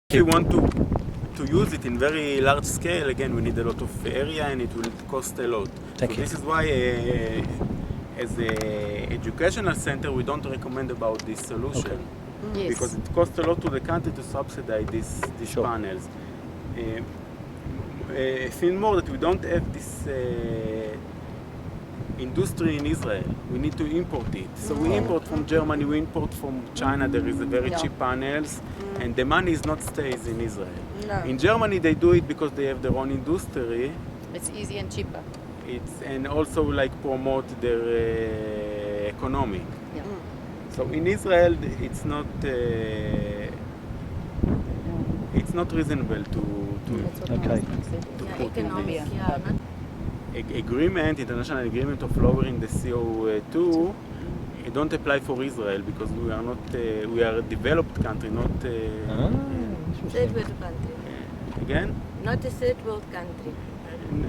If you want to use it in very large scale, again, we need a lot of area and it will cost a lot. This is why, as an educational center, we don't recommend about this solution. Yes. Because it costs a lot to the country to subsidize these panels. Think more that we don't have this industry in Israel. We need to import it. So we import from Germany, we import from China. There is a very cheap panels, and the money is not stays in Israel. No. In Germany, they do it because they have their own industry. It's easy and cheaper. And also like promote their economic. Yeah. So in Israel, it's not reasonable to put in this agreement, international agreement of lowering the CO2. It don't apply for Israel because we are not we are a developed country, not Third world country. Again? Not a third world country.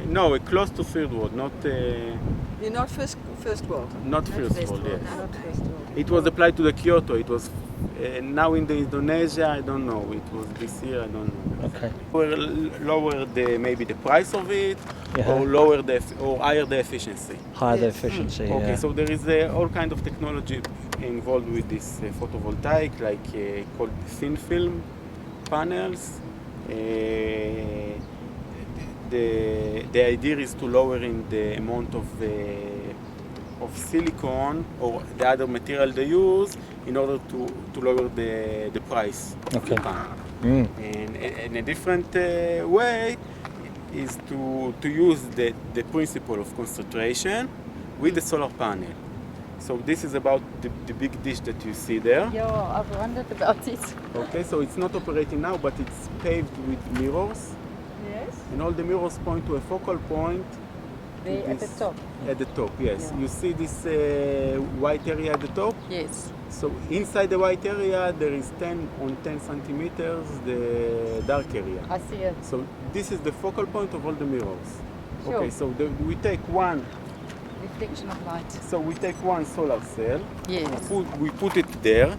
No, close to third world, not You're not first world. not first world. Yes. Not first world. It was applied to the Kyoto. It was now in the Indonesia. I don't know. It was this year. I don't know. Okay. Lower maybe the price of it, or higher the efficiency. Higher the efficiency. Okay, Yeah. so there is all kind of technology involved with this photovoltaic, like called thin film panels. The idea is to lowering the amount of silicon or the other material they use in order to lower the price of the panel. And a different way is to use the principle of concentration with the solar panel. So this is about the big dish that you see there. Yeah, I've wondered about it. Okay, so it's not operating now, but it's paved with mirrors. Yes. And all the mirrors point to a focal point. At the top. At the top, yes. Yeah. You see this white area at the top? Yes. So inside the white area, there is 10 centimeters, the dark area. I see it. So this is the focal point of all the mirrors. Sure. Okay, so we take one. Reflection of light. So we take one solar cell. Yes. We put it there.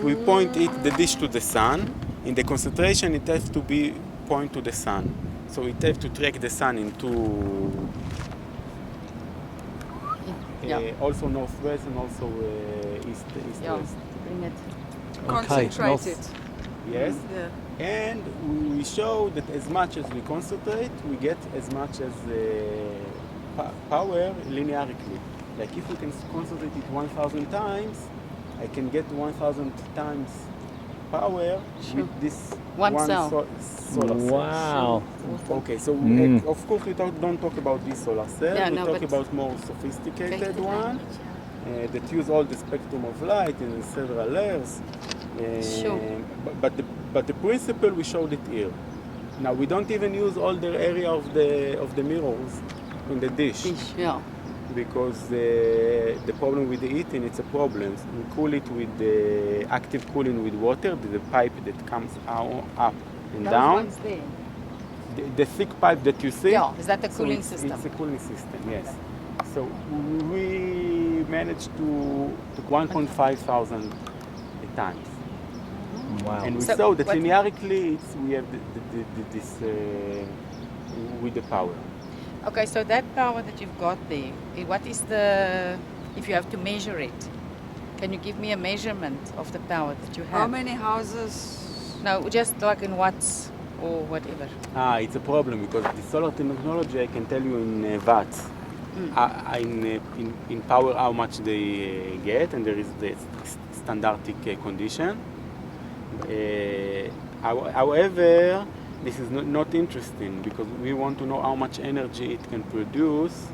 We point the dish to the sun. In the concentration, it has to be point to the sun. So it has to track the sun into also northwest and also east-west. Bring it. Concentrated. Yes. Yeah. And we show that as much as we concentrate, we get as much as power linearly. Like if we can concentrate it 1,000 times, I can get 1,000 times power with this One cell. Solar cell. Wow. Okay, so of course we don't talk about this solar cell. Yeah, we no, talk but about more sophisticated one that use all the spectrum of light in several layers. Sure. But the principle we showed it here. Now we don't even use all the area of the mirrors in the dish. Yeah. Because the problem with the heating, it's a problem. We cool it with the active cooling with water, the pipe that comes up and Those down. ones there. The thick pipe that you see. Yeah, is that the so cooling system? It's a cooling system, yes. So we managed to 1,500 times. Wow. And we So saw that what- linearly we have this with the power. Okay, so that power that you've got there, what is if you have to measure it, can you give me a measurement of the power that you have? How many houses? No, just like in watts or whatever. It's a problem because the solar technology, I can tell you in watts, in power how much they get, and there is the standardic condition. However, this is not interesting because we want to know how much energy it can produce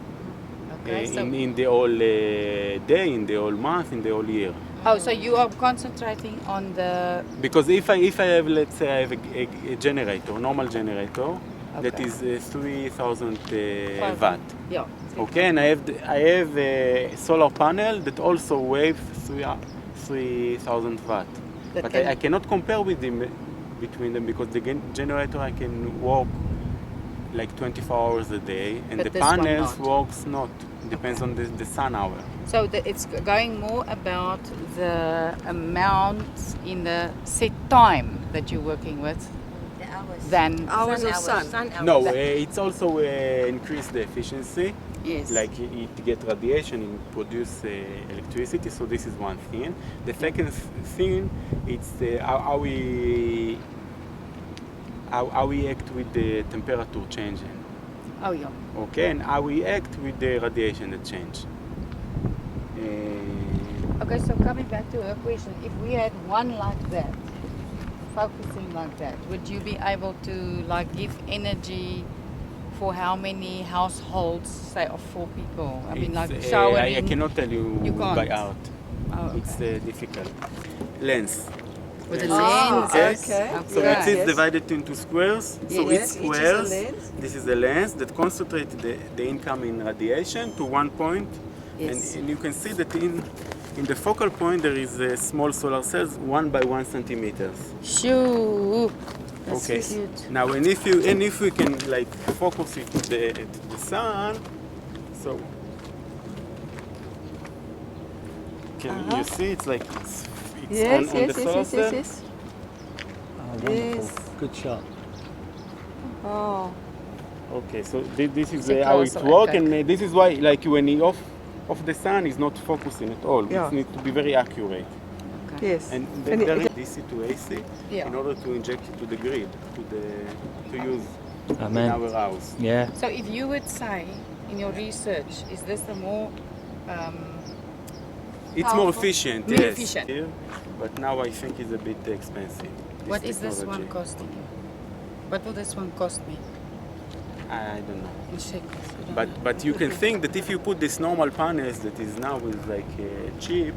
in the whole day, in the whole month, in the whole year. Oh, so you are concentrating on the... Because if I have, let's say, I have a generator, normal generator, that is 3,000 watt. Yeah. Okay, and I have a solar panel that also weighs 3,000 watt. But I cannot compare with them between them because the generator I can work like 24 hours a day, and But the this one panels not. works not. Depends on the sun hour. So it's going more about the amount in the set time that you're working with than Hours of sun. Sun No, hours. it's also increase the efficiency. yes. Like it get radiation and produce electricity. So this is one thing. The second thing, it's how we act with the temperature changing. Oh yeah. Okay, and how we act with the radiation that change. Okay, so coming back to her question, if we had one like that, focusing like that, would you be able to like give energy for how many households, say of 4 people? I mean, like showering. I cannot tell you, You can't. by heart. Oh, okay. It's difficult. Lens. With a Lens. lens. Okay. So Yeah. it is divided into squares. So Yes. each Each is a squares, lens. this is a lens that concentrates the incoming radiation to one point. Yes. And you can see that in the focal point there is a small solar cells 1 by 1 centimeters. Shoo. That's Okay. cute. Now, and if we can like focus it to the sun, so can you see it's like it's Yes, on the solar cell. yes. Oh, wonderful. Yes. Good shot. Oh, Okay, so this is Sit how it closer, works, okay. and this is why like when he off the sun is not focusing at all. Yeah. It needs to be very accurate. Okay. yes. And And then there it- is DC to AC Yeah. in order to inject it to the grid, to use Amen. in our house. Yeah. So if you would say in your research, is this the more It's more Powerful. efficient, More yes. efficient. Yeah, but now I think it's a bit expensive. what is this one technology. costing you? What will this one cost me? I don't know. In shekels. you don't know. But you can think that if you put this normal panels that is now is like cheap,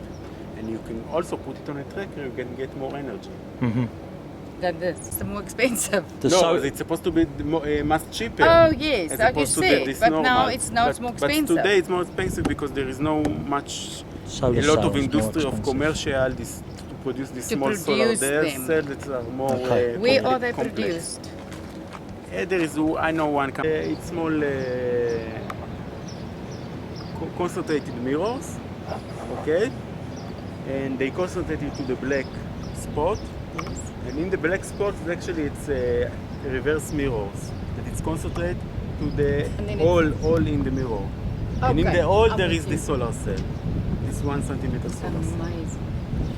and you can also put it on a tracker, you can get more energy. Mm-hmm. Than this. It's more expensive. No, it's supposed to be much cheaper. Oh yes, as like you opposed to said. this But normal. now it's more expensive. But today it's more expensive because there is no much, Solar a lot of cells more industry of expensive. commercial to produce these To small solar produce them. cells that are more. Okay. Where are they complex. produced? There is, I know one company. It's small concentrated mirrors, okay? And they concentrate it to the black spot. And in the black spot, actually, it's reverse mirrors. That it's concentrate to the And then all in the mirror. And in Okay, the all, I'm there with is the you. solar cell. This 1 centimeter solar cell. Amazing.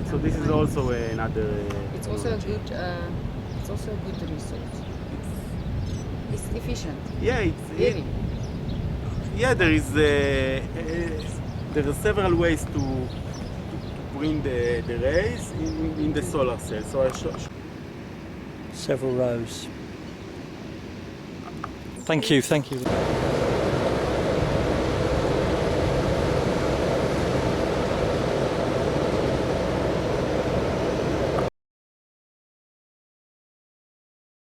So this is also another. It's also a good. It's also a good research. It's efficient. Yeah, Very. yeah. There are several ways to bring the rays in the solar cell. So I show. Several rows. Thank you.